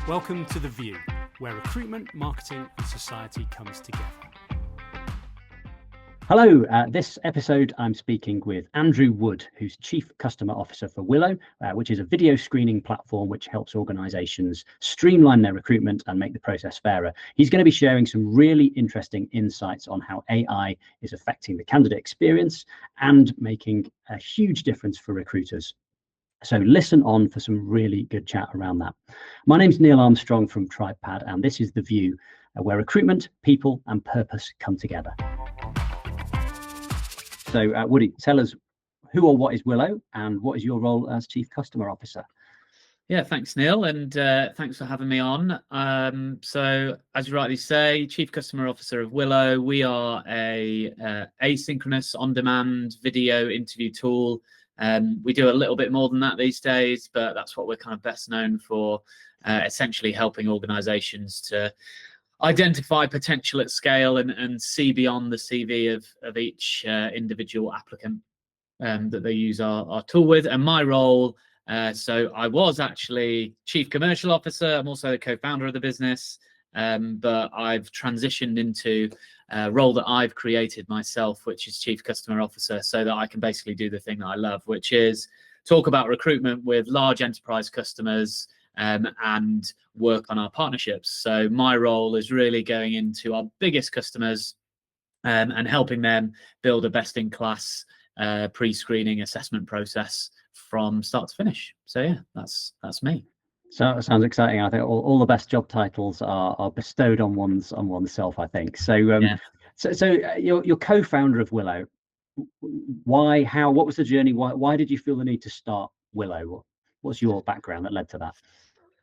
Welcome to The View, where recruitment, marketing and society comes together. Hello, this episode I'm speaking with Andrew Wood, who's Chief Customer Officer for Willo, which is a video screening platform which helps organisations streamline their recruitment and make the process fairer. He's going to be sharing some really interesting insights on how AI is affecting the candidate experience and making a huge difference for recruiters. So listen on for some really good chat around that. My name's Neil Armstrong from TribePad, and this is The View, where recruitment, people and purpose come together. So Woody, tell us who or what is Willo and what is your role as Chief Customer Officer? Yeah, thanks, Neil, and thanks for having me on. So, as you rightly say, Chief Customer Officer of Willo, we are a asynchronous, on-demand video interview tool. We do a little bit more than that these days, but that's what we're kind of best known for, essentially helping organisations to identify potential at scale and see beyond the CV of each individual applicant that they use our tool with. And my role, so I was actually Chief Commercial Officer. I'm also the co-founder of the business, but I've transitioned into a role that I've created myself, which is Chief Customer Officer, so that I can basically do the thing that I love, which is talk about recruitment with large enterprise customers, and work on our partnerships. So my role is really going into our biggest customers and helping them build a best-in-class pre-screening assessment process from start to finish. So yeah, that's me. So it sounds exciting. I think all the best job titles are bestowed on oneself, I think. So you're co-founder of Willo. Why? How? What was the journey? Why did you feel the need to start Willo? What's your background that led to that?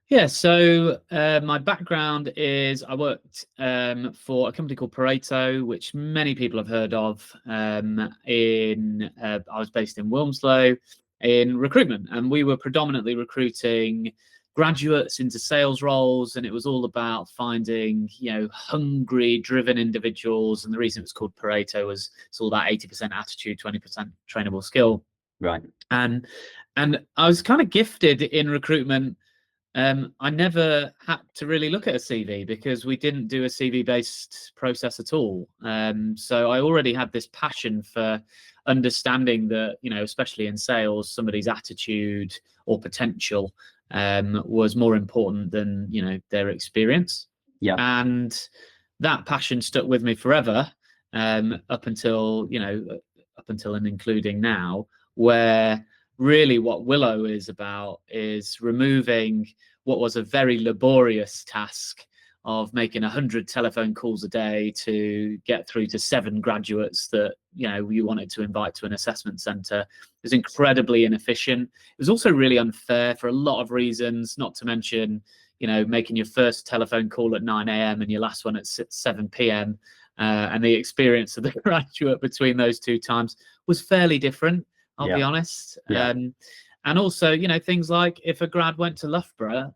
Yeah, so my background is I worked for a company called Pareto, which many people have heard of. I was based in Wilmslow in recruitment, and we were predominantly recruiting graduates into sales roles, and it was all about finding, hungry, driven individuals. And the reason it was called Pareto was it's all about 80% attitude, 20% trainable skill. Right. And I was kind of gifted in recruitment. I never had to really look at a CV because we didn't do a CV-based process at all. So I already had this passion for understanding that, especially in sales, somebody's attitude or potential was more important than, their experience. Yeah. And that passion stuck with me forever, up until and including now, where really what Willo is about is removing what was a very laborious task of making 100 telephone calls a day to get through to 7 graduates that you wanted to invite to an assessment centre. It was incredibly inefficient. It was also really unfair for a lot of reasons, not to mention making your first telephone call at 9 a.m. and your last one at 7 p.m. And the experience of the graduate between those two times was fairly different, I'll be honest. Yeah. And also, things like if a grad went to Loughborough,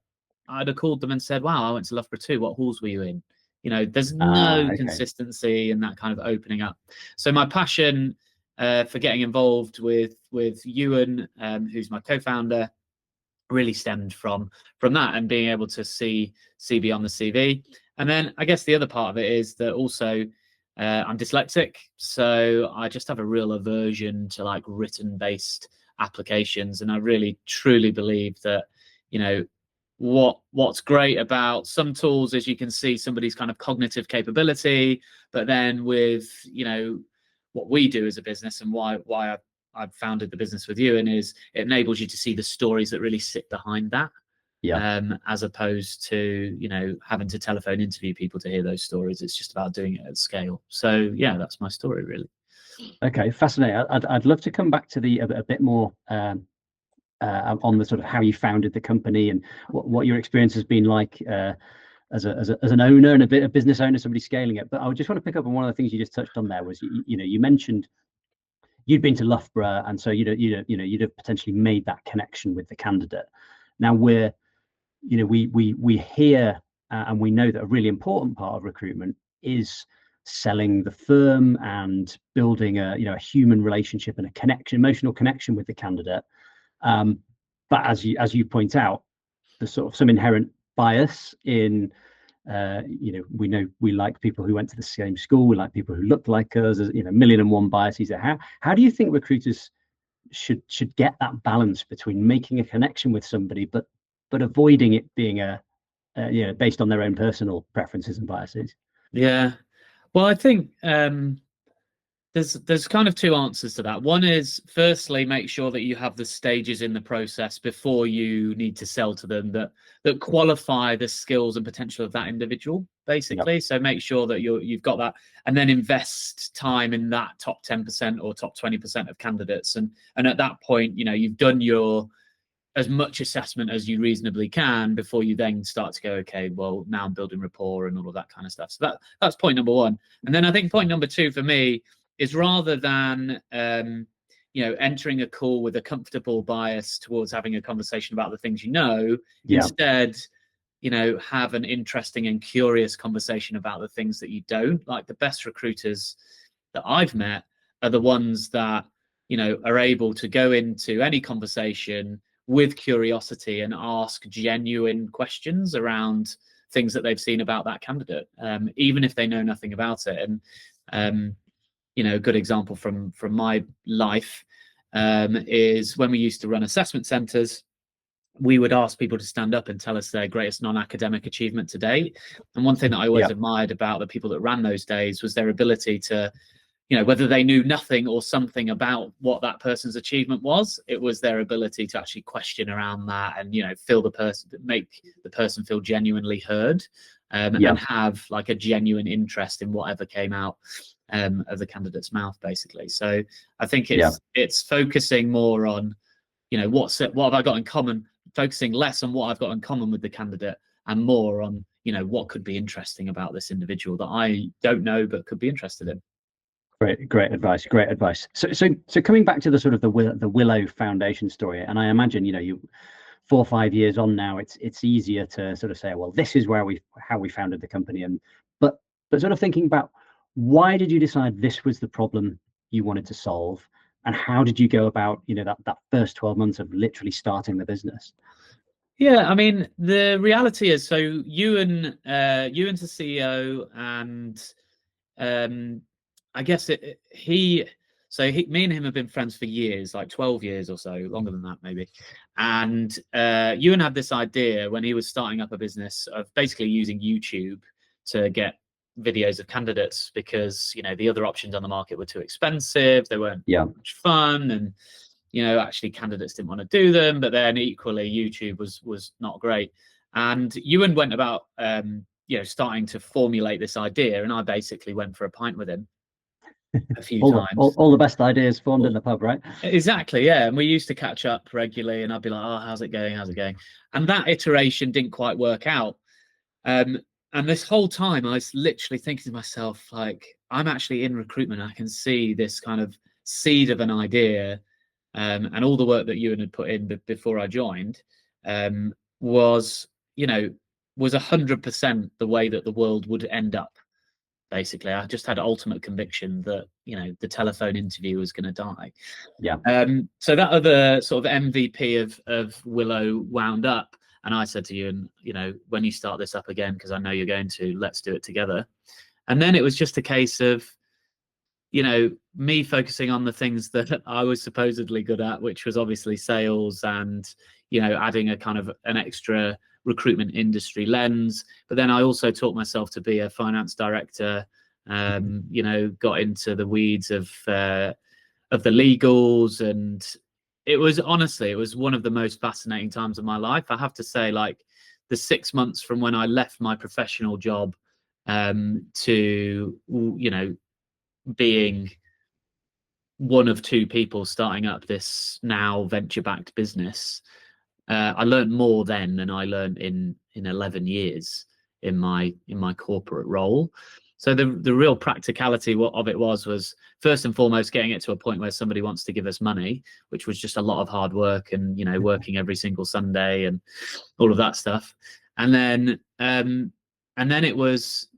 I'd have called them and said, wow, I went to Loughborough too. What halls were you in? There's no consistency in that kind of opening up. So my passion for getting involved with Ewan, who's my co-founder, really stemmed from that and being able to see beyond the CV. And then I guess the other part of it is that also I'm dyslexic, so I just have a real aversion to written-based applications. And I really truly believe that, what's great about some tools is you can see somebody's kind of cognitive capability, but then with, what we do as a business and why I've founded the business with you, and is it enables you to see the stories that really sit behind that. Yeah. As opposed to, having to telephone interview people to hear those stories. It's just about doing it at scale. So yeah, that's my story really. Okay, fascinating. I'd love to come back to a bit more on the sort of how you founded the company and what your experience has been like as an owner and a business owner, somebody scaling it. But I just want to pick up on one of the things you just touched on there was you mentioned you'd been to Loughborough, and so you'd have potentially made that connection with the candidate. Now we hear and we know that a really important part of recruitment is selling the firm and building a human relationship and a connection, emotional connection with the candidate. But as you point out, there's sort of some inherent bias in, we know we like people who went to the same school, we like people who look like us, there's, a million and one biases. How do you think recruiters should get that balance between making a connection with somebody, but avoiding it being based on their own personal preferences and biases? Yeah, well, I think there's kind of two answers to that. One is, firstly, make sure that you have the stages in the process before you need to sell to them that qualify the skills and potential of that individual, basically. Yep. So make sure that you've got that, and then invest time in that top 10% or top 20% of candidates. And at that point, you've done your as much assessment as you reasonably can before you then start to go, okay, well, now I'm building rapport and all of that kind of stuff. So that's point number one. And then I think point number two for me is, rather than entering a call with a comfortable bias towards having a conversation about the things instead have an interesting and curious conversation about the things that you don't. Like, the best recruiters that I've met are the ones that are able to go into any conversation with curiosity and ask genuine questions around things that they've seen about that candidate, even if they know nothing about it. And a good example from my life is when we used to run assessment centres, we would ask people to stand up and tell us their greatest non-academic achievement to date. And one thing that I always admired about the people that ran those days was their ability to, whether they knew nothing or something about what that person's achievement was, it was their ability to actually question around that and, make the person feel genuinely heard, and have like a genuine interest in whatever came out of the candidate's mouth, basically. So I think it's focusing more on, what have I got in common, focusing less on what I've got in common with the candidate and more on, what could be interesting about this individual that I don't know but could be interested in. Great advice. So coming back to the sort of the Willo Foundation story, and I imagine you 4 or 5 years on now, it's easier to sort of say, well, this is how we founded the company, but sort of thinking about, why did you decide this was the problem you wanted to solve, and how did you go about that first 12 months of literally starting the business? Yeah, I mean, the reality is, so Ewan's the CEO, and I guess me and him have been friends for years, like 12 years or so, longer than that maybe. And Ewan had this idea when he was starting up a business of basically using YouTube to get videos of candidates, because the other options on the market were too expensive, they weren't much fun, and actually candidates didn't want to do them. But then equally, YouTube was not great. And Ewan went about starting to formulate this idea, and I basically went for a pint with him a few times. All the best ideas formed in the pub, right? Exactly, yeah. And we used to catch up regularly, and I'd be like, oh, how's it going? And that iteration didn't quite work out. And this whole time I was literally thinking to myself, like, I'm actually in recruitment. I can see this kind of seed of an idea, and all the work that Ewan had put in before I joined was 100% the way that the world would end up. Basically, I just had ultimate conviction that the telephone interview was going to die. So that other sort of MVP of Willo wound up, and I said to Ewan, when you start this up again, because I know you're going to, let's do it together. And then it was just a case of me focusing on the things that I was supposedly good at, which was obviously sales and adding a kind of an extra recruitment industry lens. But then I also taught myself to be a finance director, got into the weeds of the legals, and it was one of the most fascinating times of my life. I have to say, like, the 6 months from when I left my professional job to being one of 2 people starting up this now venture-backed business, I learned more then than I learned in 11 years in my corporate role. So the real practicality of it was first and foremost getting it to a point where somebody wants to give us money, which was just a lot of hard work and working every single Sunday and all of that stuff. And then it was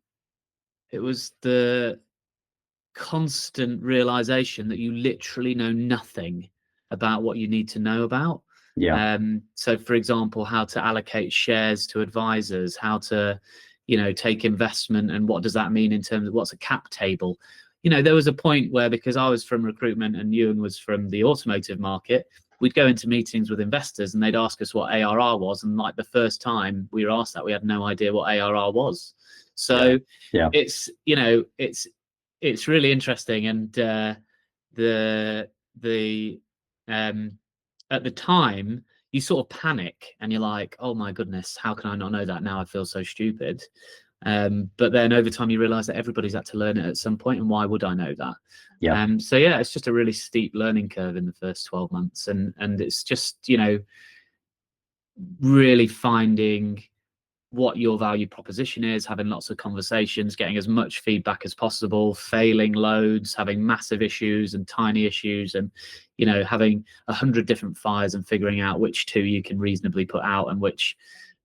the constant realization that you literally know nothing about what you need to know about. Yeah. So for example, how to allocate shares to advisors, how to, take investment, and what does that mean in terms of what's a cap table. There was a point where, because I was from recruitment and Ewan was from the automotive market, we'd go into meetings with investors and they'd ask us what ARR was. And like the first time we were asked that, we had no idea what ARR was. So it's really interesting. And at the time, you sort of panic and you're like, oh my goodness, how can I not know that now? I feel so stupid. But then over time you realize that everybody's had to learn it at some point, and why would I know that? So it's just a really steep learning curve in the first 12 months, and it's just really finding what your value proposition is, having lots of conversations, getting as much feedback as possible, failing loads, having massive issues and tiny issues, and having 100 different fires and figuring out which 2 you can reasonably put out and which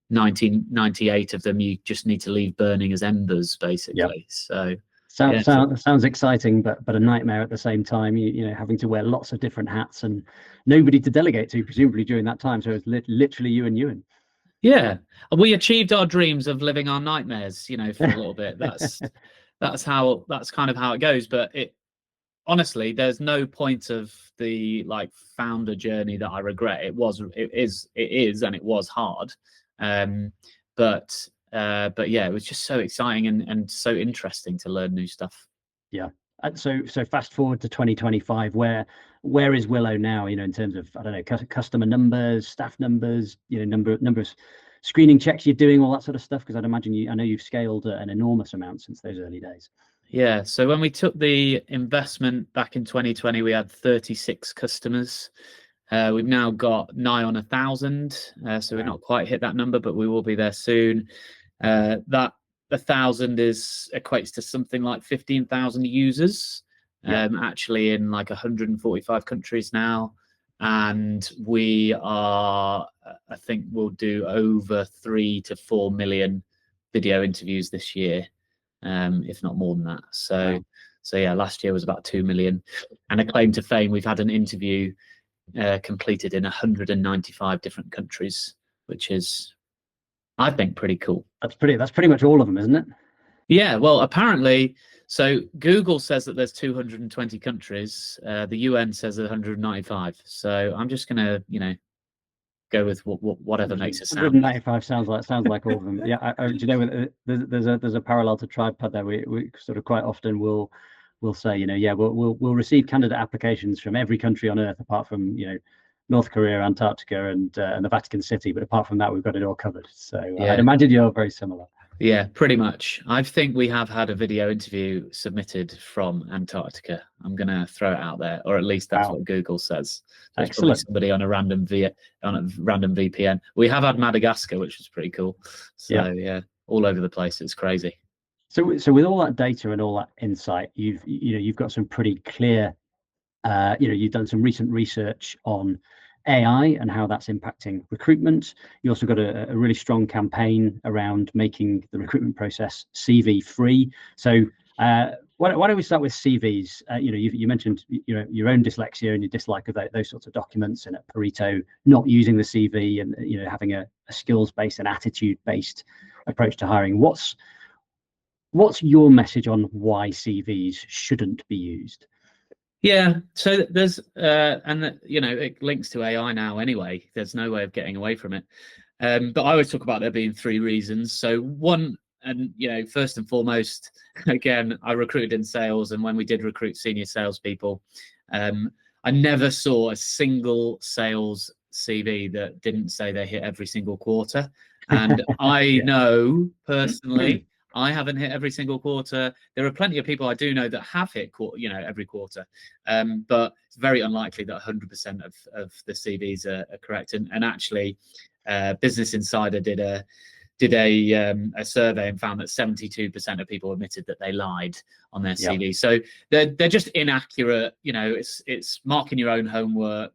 98 of them you just need to leave burning as embers, basically. So sounds exciting, but a nightmare at the same time. You having to wear lots of different hats and nobody to delegate to, presumably during that time. So it's literally you and Ewan. Yeah, we achieved our dreams of living our nightmares, for a little bit. That's kind of how it goes. But honestly, there's no point of the founder journey that I regret. It is, and it was hard. But yeah, it was just so exciting and so interesting to learn new stuff. Yeah. So fast forward to 2025, where is Willo now, in terms of, I don't know, customer numbers, staff numbers, number of screening checks you're doing, all that sort of stuff? Because I'd imagine I know you've scaled an enormous amount since those early days. Yeah. So when we took the investment back in 2020, we had 36 customers. We've now got nigh on 1,000. So we've not quite hit that number, but we will be there soon. That 1,000 equates to something like 15,000 users, actually in 145 countries now. And we are, I think we'll do over 3 to 4 million video interviews this year, if not more than that. So yeah, last year was about 2 million. And a claim to fame, we've had an interview completed in 195 different countries, which is, I think, pretty cool. That's pretty much all of them, isn't it? Yeah, well, apparently, so Google says that there's 220 countries. The UN says 195. So I'm just gonna, go with whatever makes it sound. 195 sounds like all of them. Yeah, there's a parallel to TribePad there. We sort of quite often will say, we'll receive candidate applications from every country on earth apart from North Korea, Antarctica, and the Vatican City. But apart from that, we've got it all covered. So I'd imagine you're very similar. Yeah, pretty much. I think we have had a video interview submitted from Antarctica. I'm going to throw it out there, or at least that's what Google says. So excellent. Somebody on a random VPN. We have had Madagascar, which was pretty cool. So yeah, all over the place. It's crazy. So with all that data and all that insight, you've got some pretty clear. You've done some recent research on AI and how that's impacting recruitment. You also got a really strong campaign around making the recruitment process CV free. So why don't we start with CVs? You mentioned your own dyslexia and your dislike of those sorts of documents, and at Pareto not using the CV, and having a skills based and attitude based approach to hiring. What's your message on why CVs shouldn't be used? Yeah, so there's it links to AI now anyway. There's no way of getting away from it. But I always talk about there being 3 reasons. So one, and first and foremost, again, I recruited in sales, and when we did recruit senior salespeople, I never saw a single sales CV that didn't say they hit every single quarter. And I know personally, I haven't hit every single quarter. There are plenty of people I do know that have hit every quarter, but it's very unlikely that 100% of the CVs are correct. And actually, Business Insider did a survey and found that 72% of people admitted that they lied on their CV. So they're just inaccurate. It's marking your own homework.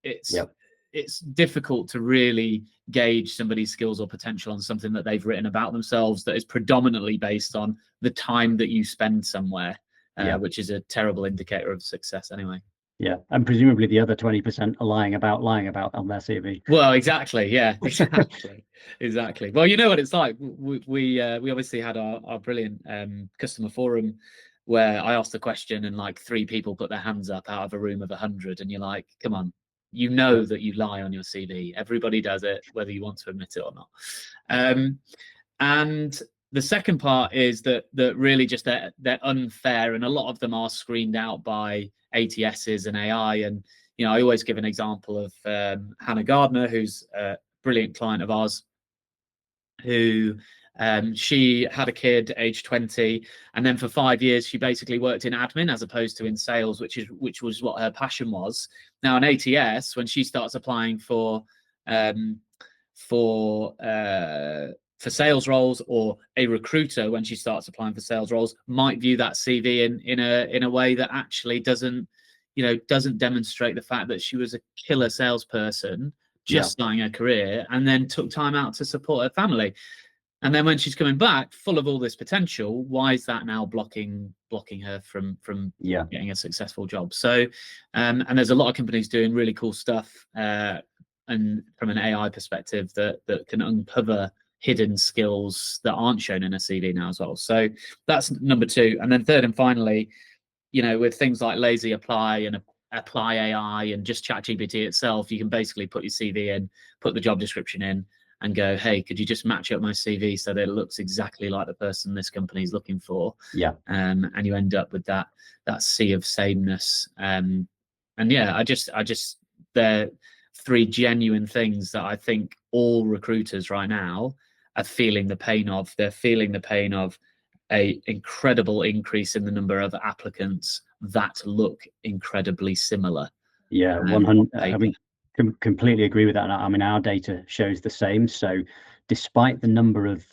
It's difficult to really gauge somebody's skills or potential on something that they've written about themselves that is predominantly based on the time that you spend somewhere, which is a terrible indicator of success anyway. Yeah, and presumably the other 20% are lying about on their CV. Well, exactly. Yeah, exactly. Well, you know what it's like. We obviously had our brilliant customer forum where I asked the question and like 3 people put their hands up out of a room of 100, and you're like, come on, you know that you lie on your CV. Everybody does it, whether you want to admit it or not. And the second part is that really just they're unfair, and a lot of them are screened out by ATSs and AI. And I always give an example of Hannah Gardner, who's a brilliant client of ours, who she had a kid age 20, and then for 5 years she basically worked in admin as opposed to in sales, which was what her passion was. Now an ATS, when she starts applying for sales roles, or a recruiter when she starts applying for sales roles, might view that CV in a way that actually doesn't demonstrate the fact that she was a killer salesperson just starting her career and then took time out to support her family. And then when she's coming back full of all this potential, why is that now blocking her from getting a successful job? So and there's a lot of companies doing really cool stuff and from an AI perspective that can uncover hidden skills that aren't shown in a CV now as well. So that's number 2. And then third and finally, with things like lazy apply and apply AI and just ChatGPT itself, you can basically put your CV in, put the job description in, and go, hey, could you just match up my CV so that it looks exactly like the person this company is looking for? Yeah. And you end up with that sea of sameness. And yeah, I just they're 3 genuine things that I think all recruiters right now are feeling the pain of. They're feeling the pain of a incredible increase in the number of applicants that look incredibly similar. Yeah, 100. I mean, completely agree with that. I mean, our data shows the same. So, despite the number of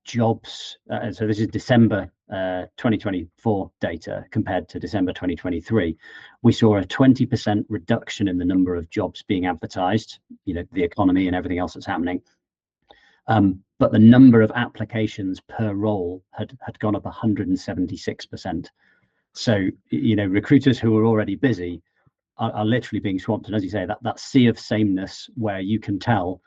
jobs, so this is December 2024 data compared to December 2023, we saw a 20% reduction in the number of jobs being advertised. The economy and everything else that's happening. But the number of applications per role had gone up 176%. So, recruiters who are already busy are literally being swamped. And as you say, that sea of sameness where you can tell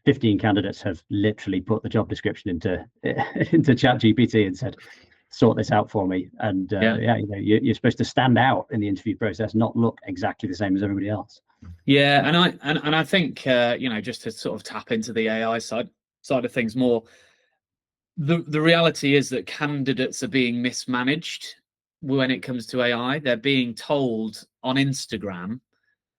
15 candidates have literally put the job description into ChatGPT and said, sort this out for me. And you're supposed to stand out in the interview process, not look exactly the same as everybody else. Yeah, and I think just to sort of tap into the AI side of things more, the reality is that candidates are being mismanaged when it comes to AI. They're being told on Instagram,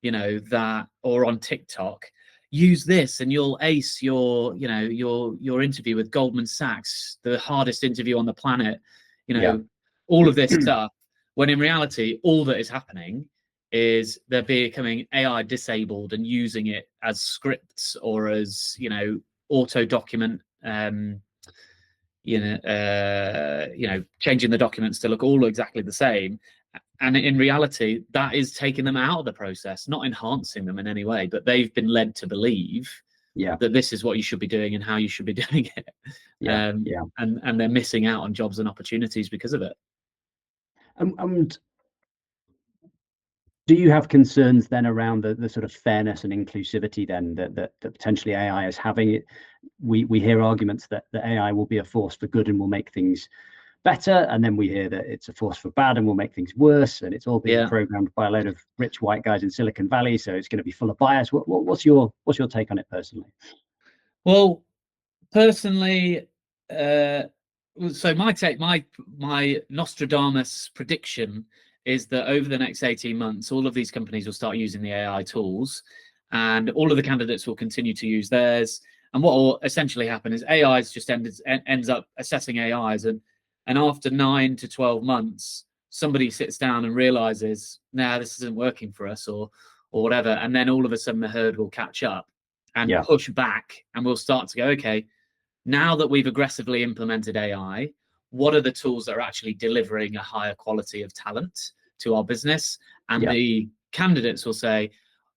that, or on TikTok, use this and you'll ace your interview with Goldman Sachs, the hardest interview on the planet, all of this stuff, when in reality all that is happening is they're becoming AI disabled and using it as scripts or as auto document, changing the documents to look all exactly the same. And in reality, that is taking them out of the process, not enhancing them in any way, but they've been led to believe that this is what you should be doing and how you should be doing it. And they're missing out on jobs and opportunities because of it. And do you have concerns then around the sort of fairness and inclusivity then that potentially AI is having? We hear arguments that the AI will be a force for good and will make things better, and then we hear that it's a force for bad and will make things worse, and it's all being programmed by a load of rich white guys in Silicon Valley, so it's going to be full of bias. What's your take on it personally? Well, personally, so my Nostradamus prediction is that over the next 18 months, all of these companies will start using the AI tools, and all of the candidates will continue to use theirs. And what will essentially happen is AI just ends up assessing AIs, and after 9 to 12 months, somebody sits down and realizes, nah, this isn't working for us, or whatever, and then all of a sudden the herd will catch up and push back, and we'll start to go, okay, now that we've aggressively implemented AI, what are the tools that are actually delivering a higher quality of talent to our business? And the candidates will say,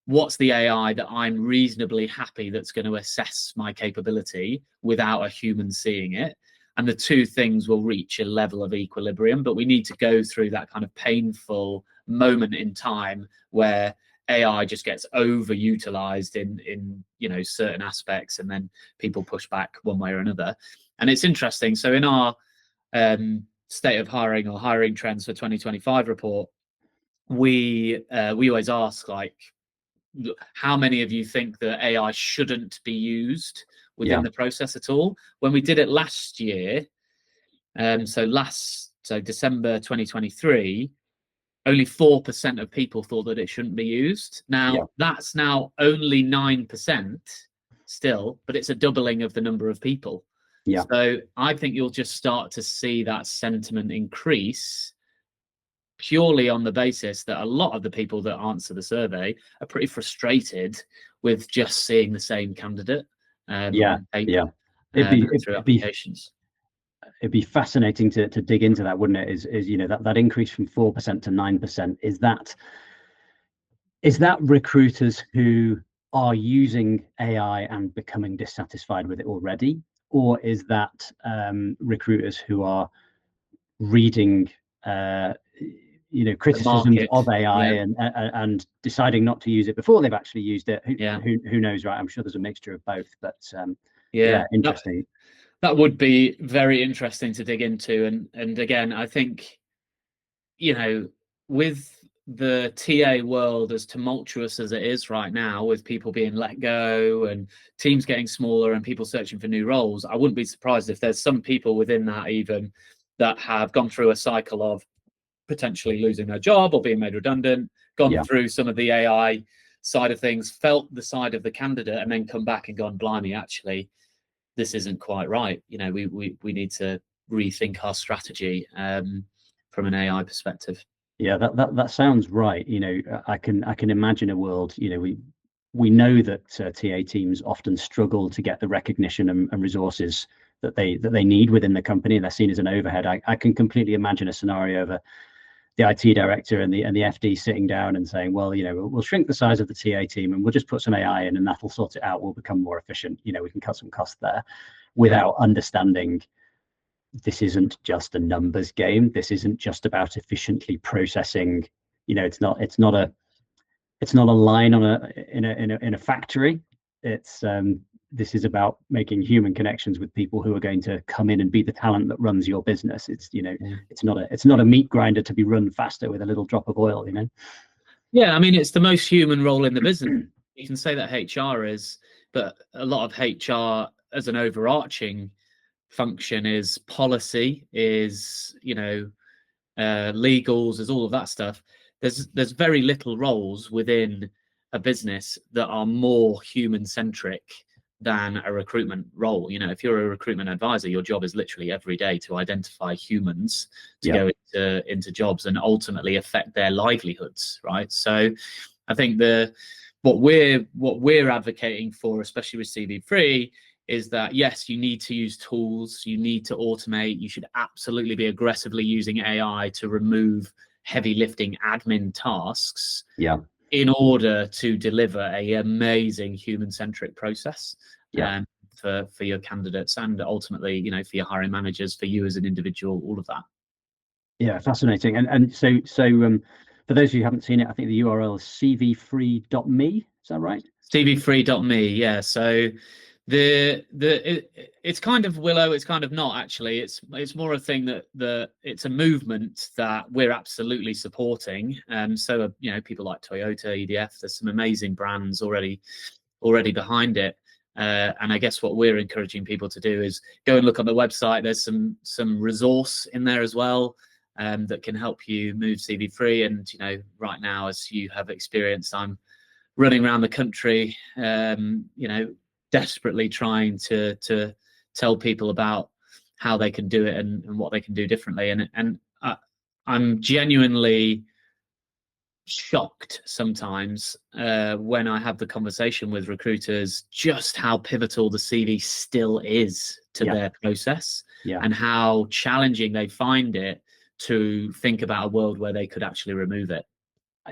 what's the AI that I'm reasonably happy that's going to assess my capability without a human seeing it? and the two things will reach a level of equilibrium. But we need to go through that kind of painful moment in time where AI just gets overutilized in certain aspects, and then people push back one way or another. And it's interesting. So in our state of hiring or hiring trends for 2025 report, we always ask, like, how many of you think that AI shouldn't be used within the process at all? When we did it last year, so December 2023, only 4% of people thought that it shouldn't be used. Now that's now only 9% still, but it's a doubling of the number of people. So I think you'll just start to see that sentiment increase, purely on the basis that a lot of the people that answer the survey are pretty frustrated with just seeing the same candidate. Through applications. It'd be fascinating to dig into that, wouldn't it? Is that increase from 4% to 9%? Is that recruiters who are using AI and becoming dissatisfied with it already, or is that recruiters who are reading criticisms of AI and deciding not to use it before they've actually used it? Who knows, right? I'm sure there's a mixture of both, but interesting. That would be very interesting to dig into. And again, I think, with the TA world as tumultuous as it is right now, with people being let go and teams getting smaller and people searching for new roles, I wouldn't be surprised if there's some people within that even that have gone through a cycle of potentially losing their job or being made redundant, gone through some of the AI side of things, felt the side of the candidate, and then come back and gone, blimey, actually, this isn't quite right. We need to rethink our strategy from an AI perspective. Yeah, that sounds right. I can imagine a world. We know that TA teams often struggle to get the recognition and resources that they need within the company, and they're seen as an overhead. I can completely imagine a scenario of the IT director and the FD sitting down and saying, well, we'll shrink the size of the TA team and we'll just put some AI in and that'll sort it out. We'll become more efficient. We can cut some costs there, without understanding this isn't just a numbers game. This isn't just about efficiently processing. It's not a line in a factory. This is about making human connections with people who are going to come in and be the talent that runs your business. It's not a meat grinder to be run faster with a little drop of oil. Yeah, I mean, it's the most human role in the business. You can say that HR is, but a lot of HR as an overarching function is policy, is legals, is all of that stuff. There's very little roles within a business that are more human centric than a recruitment role. If you're a recruitment advisor, your job is literally every day to identify humans to go into jobs and ultimately affect their livelihoods, right? So I think what we're advocating for, especially with CV Free, is that yes, you need to use tools, you need to automate, you should absolutely be aggressively using AI to remove heavy lifting admin tasks in order to deliver an amazing human-centric process for your candidates, and ultimately, for your hiring managers, for you as an individual, all of that. Yeah, fascinating. And so for those of you who haven't seen it, I think the URL is cvfree.me. Is that right? cvfree.me. Yeah. So it's kind of Willo, it's kind of not actually. It's more a thing that it's a movement that we're absolutely supporting. So people like Toyota, EDF, there's some amazing brands already behind it. And I guess what we're encouraging people to do is go and look on the website. There's some resource in there as well that can help you move CV Free. And right now, as you have experienced, I'm running around the country, desperately trying to tell people about how they can do it and what they can do differently. And I'm genuinely shocked sometimes when I have the conversation with recruiters, just how pivotal the CV still is to their process, and how challenging they find it to think about a world where they could actually remove it.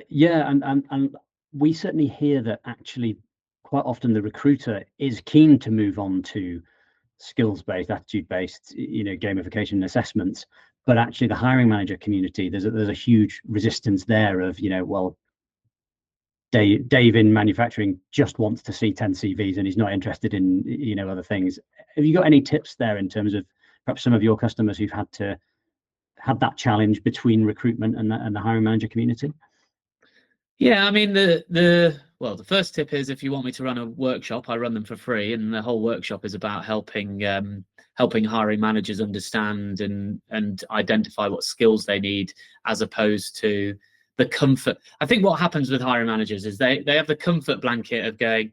Yeah, and we certainly hear that actually quite often the recruiter is keen to move on to skills-based, attitude-based, gamification and assessments. But actually, the hiring manager community, there's a huge resistance there of, well, Dave in manufacturing just wants to see 10 CVs and he's not interested in, other things. Have you got any tips there in terms of perhaps some of your customers who've had that challenge between recruitment and the hiring manager community? Yeah, I mean, the first tip is, if you want me to run a workshop, I run them for free, and the whole workshop is about helping hiring managers understand and identify what skills they need, as opposed to the comfort. I think what happens with hiring managers is they have the comfort blanket of going,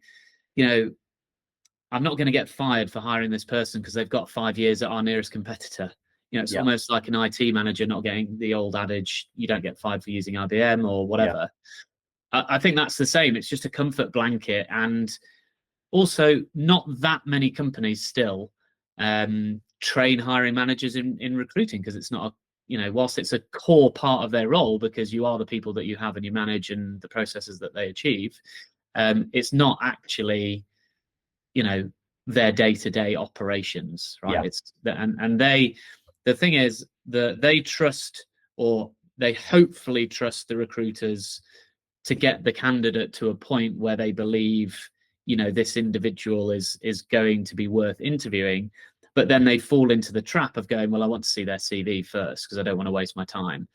I'm not going to get fired for hiring this person because they've got 5 years at our nearest competitor. It's almost like an IT manager not getting the old adage, you don't get fired for using IBM or whatever. I think that's the same. It's just a comfort blanket. And also, not that many companies still train hiring managers in recruiting, because it's not whilst it's a core part of their role, because you are the people that you have and you manage and the processes that they achieve, it's not actually their day-to-day operations, right? It's the thing is that they trust, or they hopefully trust, the recruiters to get the candidate to a point where they believe this individual is going to be worth interviewing. But then they fall into the trap of going, well, I want to see their CV first because I don't want to waste my time.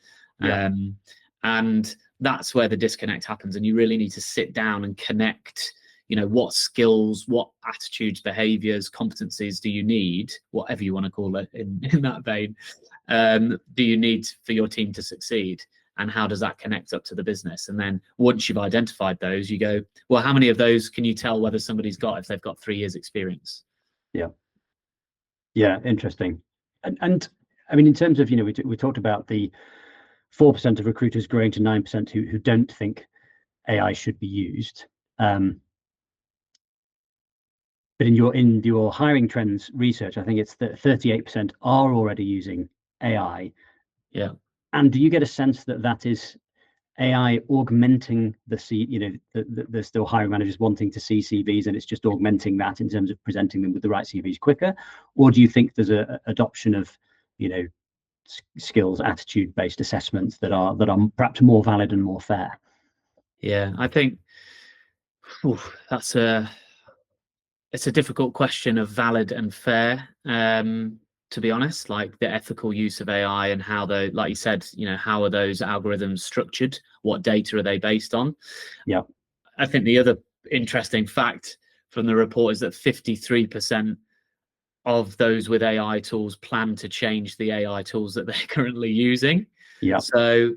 And that's where the disconnect happens. And you really need to sit down and connect, what skills, what attitudes, behaviors, competencies do you need, whatever you want to call it in that vein, do you need for your team to succeed? And how does that connect up to the business? And then once you've identified those, you go, well, how many of those can you tell whether somebody's got if they've got 3 years experience? Yeah, interesting. And I mean, in terms of, we talked about the 4% of recruiters growing to 9% who don't think AI should be used. But in your hiring trends research, I think it's that 38% are already using AI. Yeah. And do you get a sense that is AI augmenting there's still hiring managers wanting to see CVs, and it's just augmenting that in terms of presenting them with the right CVs quicker? Or do you think there's a adoption of, skills, attitude-based assessments that are perhaps more valid and more fair? Yeah, I think it's a difficult question of valid and fair. To be honest, like the ethical use of AI and how like you said, how are those algorithms structured? What data are they based on? Yeah. I think the other interesting fact from the report is that 53% of those with AI tools plan to change the AI tools that they're currently using. Yeah. So,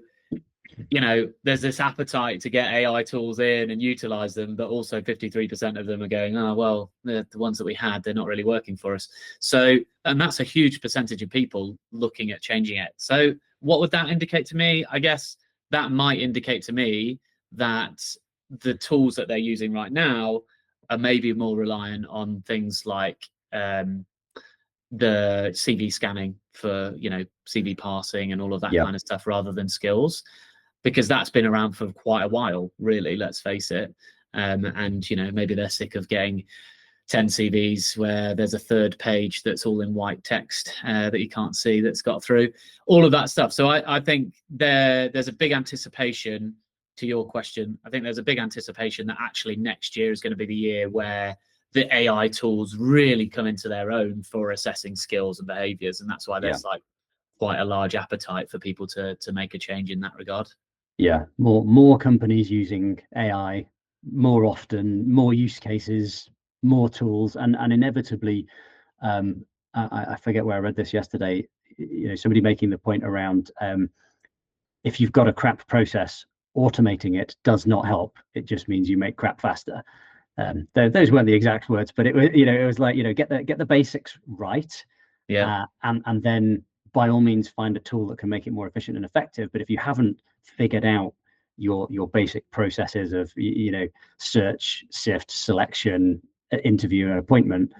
there's this appetite to get AI tools in and utilize them, but also 53% of them are going, oh, well, the ones that we had, they're not really working for us. So, and that's a huge percentage of people looking at changing it. So what would that indicate to me? I guess that might indicate to me that the tools that they're using right now are maybe more reliant on things like the CV scanning for, CV parsing and all of that kind of stuff, rather than skills. Because that's been around for quite a while, really, let's face it. And, maybe they're sick of getting 10 CVs where there's a third page that's all in white text that you can't see that's got through, all of that stuff. So I think there's a big anticipation, to your question. I think there's a big anticipation that actually next year is going to be the year where the AI tools really come into their own for assessing skills and behaviors. And that's why there's like quite a large appetite for people to make a change in that regard. Yeah, more companies using AI more often, more use cases, more tools, and inevitably, I forget where I read this yesterday. Somebody making the point around if you've got a crap process, automating it does not help. It just means you make crap faster. Those weren't the exact words, but it was like get the basics right. Yeah. And then by all means find a tool that can make it more efficient and effective. But if you haven't figured out your basic processes of search, sift, selection, interview, and appointment,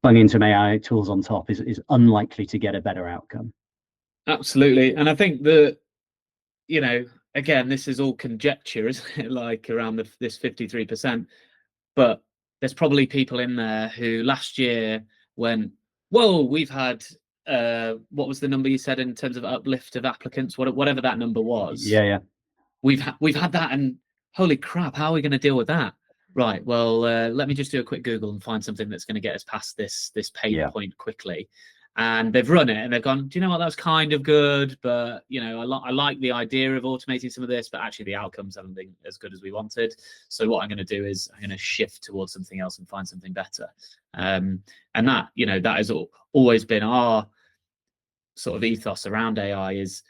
bunging some AI tools on top is unlikely to get a better outcome. Absolutely. And I think that again, this is all conjecture, isn't it? Like around this 53%, but there's probably people in there who last year went, whoa, we've had what was the number you said in terms of uplift of applicants, whatever that number was. Yeah. We've had that, and holy crap, how are we going to deal with that? Right, well, let me just do a quick Google and find something that's going to get us past this pain point quickly. And they've run it and they've gone, do you know what, that was kind of good, but you know, I like the idea of automating some of this, but actually the outcomes haven't been as good as we wanted. So what I'm going to do is I'm going to shift towards something else and find something better. And that, you know, that has always been our sort of ethos around AI, is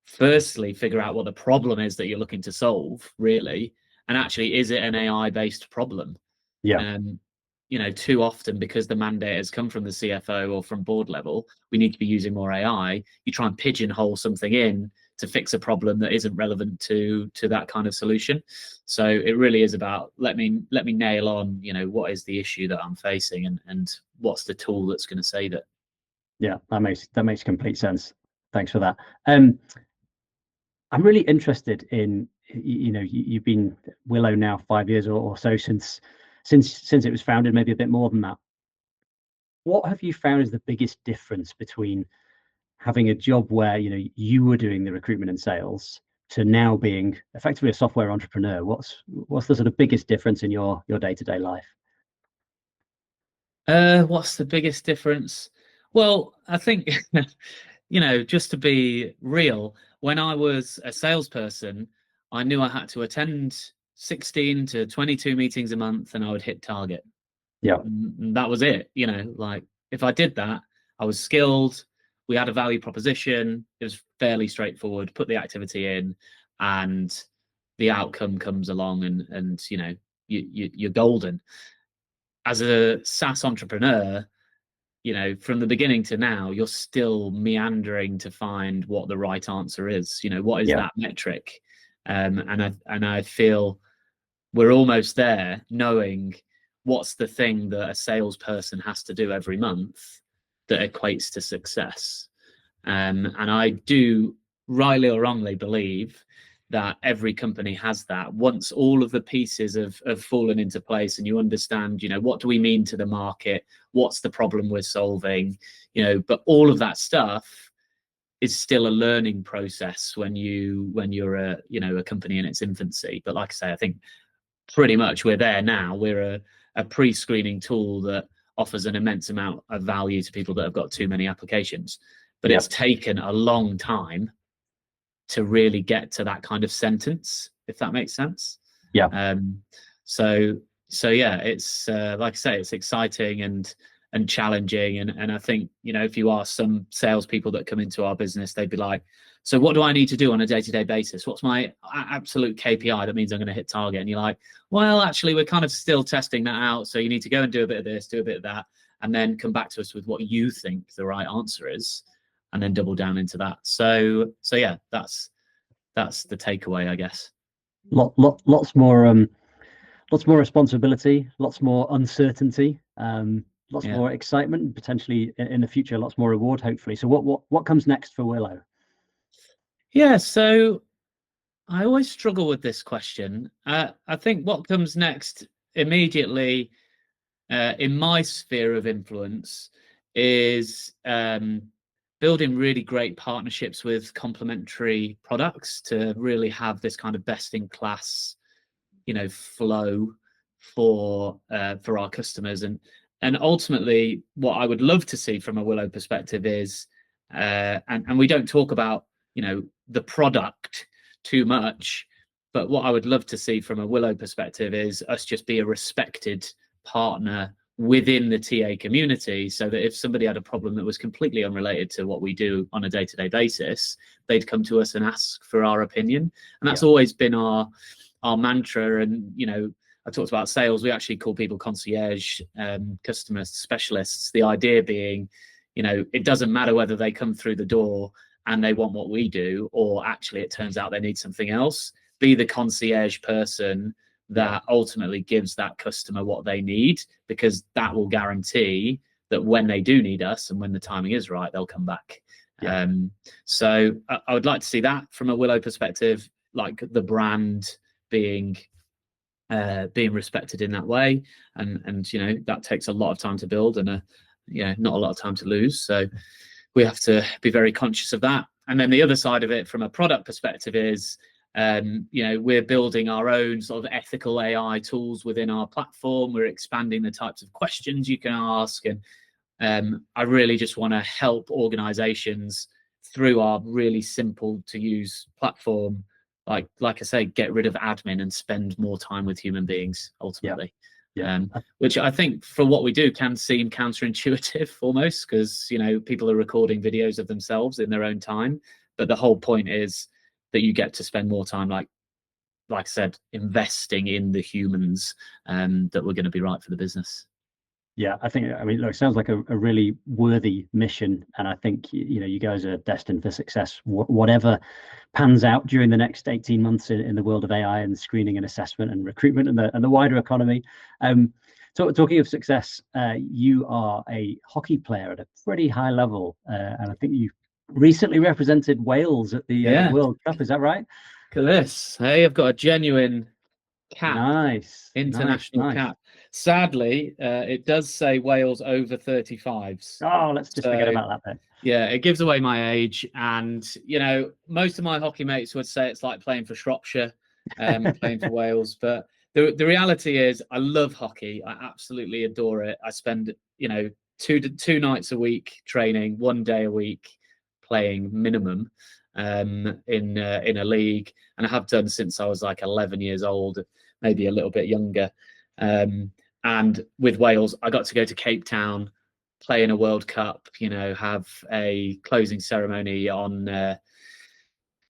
firstly figure out what the problem is that you're looking to solve, really, and actually, is it an AI based problem? You know, too often, because the mandate has come from the CFO or from board level, we need to be using more AI. You try and pigeonhole something in to fix a problem that isn't relevant to that kind of solution. So it really is about let me nail on, you know, what is the issue that I'm facing, and what's the tool that's going to save it. Yeah, that makes complete sense. Thanks for that. I'm really interested in, you know, you've been Willo now 5 years or so since it was founded, maybe a bit more than that. What have you found is the biggest difference between having a job where, you know, you were doing the recruitment and sales to now being effectively a software entrepreneur? What's the sort of biggest difference in your day-to-day life? What's the biggest difference? Well, I think, you know, just to be real, when I was a salesperson, I knew I had to attend 16 to 22 meetings a month and I would hit target. Yeah. And that was it. You know, like if I did that, I was skilled, we had a value proposition, it was fairly straightforward, put the activity in and the outcome comes along, and you know, you're golden. As a SaaS entrepreneur, you know, from the beginning to now, you're still meandering to find what the right answer is. You know, what is that metric? And I feel we're almost there, knowing what's the thing that a salesperson has to do every month that equates to success. And I do, rightly or wrongly, believe that every company has that. Once all of the pieces have fallen into place and you understand, you know, what do we mean to the market? What's the problem we're solving? You know, but all of that stuff is still a learning process when you're a company in its infancy. But like I say, I think pretty much we're there now. We're a pre-screening tool that offers an immense amount of value to people that have got too many applications. But it's taken a long time to really get to that kind of sentence, if that makes sense. Yeah. So yeah, it's like I say, it's exciting and challenging, and I think, you know, if you ask some salespeople that come into our business, they'd be like, so what do I need to do on a day-to-day basis? What's my absolute KPI that means I'm going to hit target? And you're like, well, actually, we're kind of still testing that out. So you need to go and do a bit of this, do a bit of that, and then come back to us with what you think the right answer is, and then double down into that. So yeah, that's the takeaway, I guess. Lots more responsibility, lots more uncertainty, lots more excitement, and potentially in the future, lots more reward, hopefully. So what comes next for Willo? Yeah, so I always struggle with this question. I think what comes next immediately in my sphere of influence is building really great partnerships with complementary products to really have this kind of best-in-class, you know, flow for our customers. And ultimately, what I would love to see from a Willo perspective is, and we don't talk about, you know, the product too much, but what I would love to see from a Willo perspective is us just be a respected partner within the TA community, so that if somebody had a problem that was completely unrelated to what we do on a day-to-day basis, they'd come to us and ask for our opinion. And that's always been our mantra. And, you know, I talked about sales, we actually call people concierge customer specialists. The idea being, you know, it doesn't matter whether they come through the door and they want what we do, or actually it turns out they need something else. Be the concierge person that ultimately gives that customer what they need, because that will guarantee that when they do need us and when the timing is right, they'll come back. So I would like to see that from a Willo perspective, like the brand being respected in that way, and you know, that takes a lot of time to build, and not a lot of time to lose. So we have to be very conscious of that. And then the other side of it from a product perspective is, we're building our own sort of ethical AI tools within our platform. We're expanding the types of questions you can ask. And I really just want to help organizations through our really simple to use platform. Like I say, get rid of admin and spend more time with human beings ultimately. Yeah. Which I think for what we do can seem counterintuitive almost, because people are recording videos of themselves in their own time, but the whole point is that you get to spend more time, like I said, investing in the humans that were going to be right for the business. Yeah, look, it sounds like a really worthy mission, and I think you guys are destined for success. Whatever pans out during the next 18 months in the world of AI and screening and assessment and recruitment and the wider economy. Talking of success, you are a hockey player at a pretty high level, and I think you recently represented Wales at the World Cup. Is that right? Look at this. Hey, I've got a genuine cap. Nice. International cap. Sadly, it does say Wales over 35s. Oh, let's just forget about that then. Yeah, it gives away my age. And, most of my hockey mates would say it's like playing for Shropshire, playing for Wales. But the reality is I love hockey. I absolutely adore it. I spend, two nights a week training, 1 day a week playing minimum in a league. And I have done since I was like 11 years old, maybe a little bit younger. And with Wales, I got to go to Cape Town, play in a World Cup, have a closing ceremony on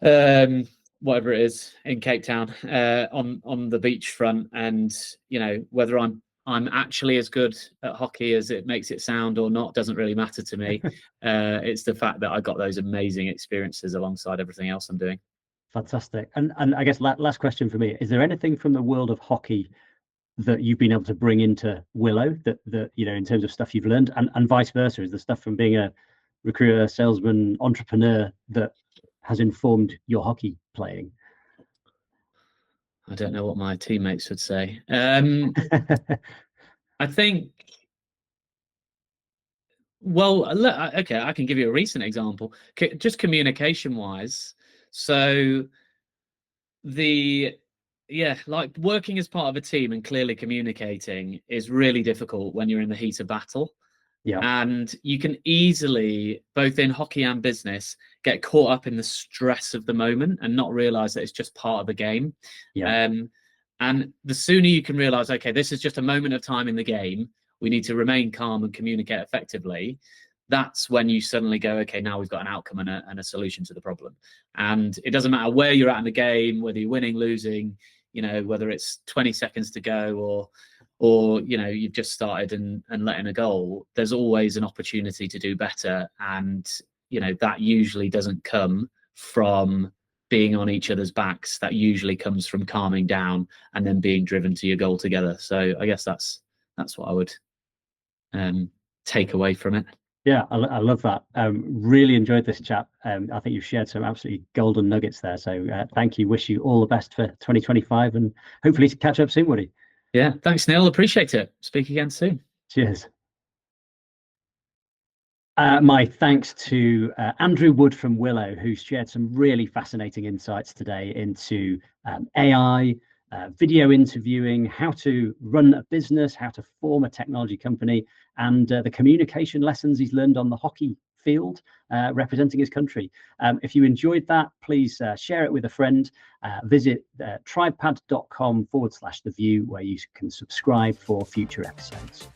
whatever it is in Cape Town, on the beachfront. And whether I'm actually as good at hockey as it makes it sound or not doesn't really matter to me. It's the fact that I got those amazing experiences alongside everything else I'm doing. Fantastic. And I guess last question for me: is there anything from the world of hockey that you've been able to bring into Willo that in terms of stuff you've learned, and vice versa? Is the stuff from being a recruiter, salesman, entrepreneur that has informed your hockey playing? I don't know what my teammates would say. I think, well, look, okay, I can give you a recent example, just communication wise. So like working as part of a team and clearly communicating is really difficult when you're in the heat of battle. Yeah. And you can easily, both in hockey and business, get caught up in the stress of the moment and not realize that it's just part of the game. Yeah. And the sooner you can realize, okay, this is just a moment of time in the game, we need to remain calm and communicate effectively. That's when you suddenly go, okay, now we've got an outcome and a solution to the problem. And it doesn't matter where you're at in the game, whether you're winning, losing, whether it's 20 seconds to go or you've just started and letting a goal, there's always an opportunity to do better. And, that usually doesn't come from being on each other's backs. That usually comes from calming down and then being driven to your goal together. So I guess that's what I would take away from it. Yeah, I love that. Really enjoyed this chat. I think you've shared some absolutely golden nuggets there. So thank you. Wish you all the best for 2025 and hopefully to catch up soon, Woody. Yeah, thanks, Neil. Appreciate it. Speak again soon. Cheers. My thanks to Andrew Wood from Willo, who shared some really fascinating insights today into AI, video interviewing, how to run a business, how to form a technology company, and the communication lessons he's learned on the hockey field representing his country. If you enjoyed that, please share it with a friend. Visit tripad.com/theview where you can subscribe for future episodes.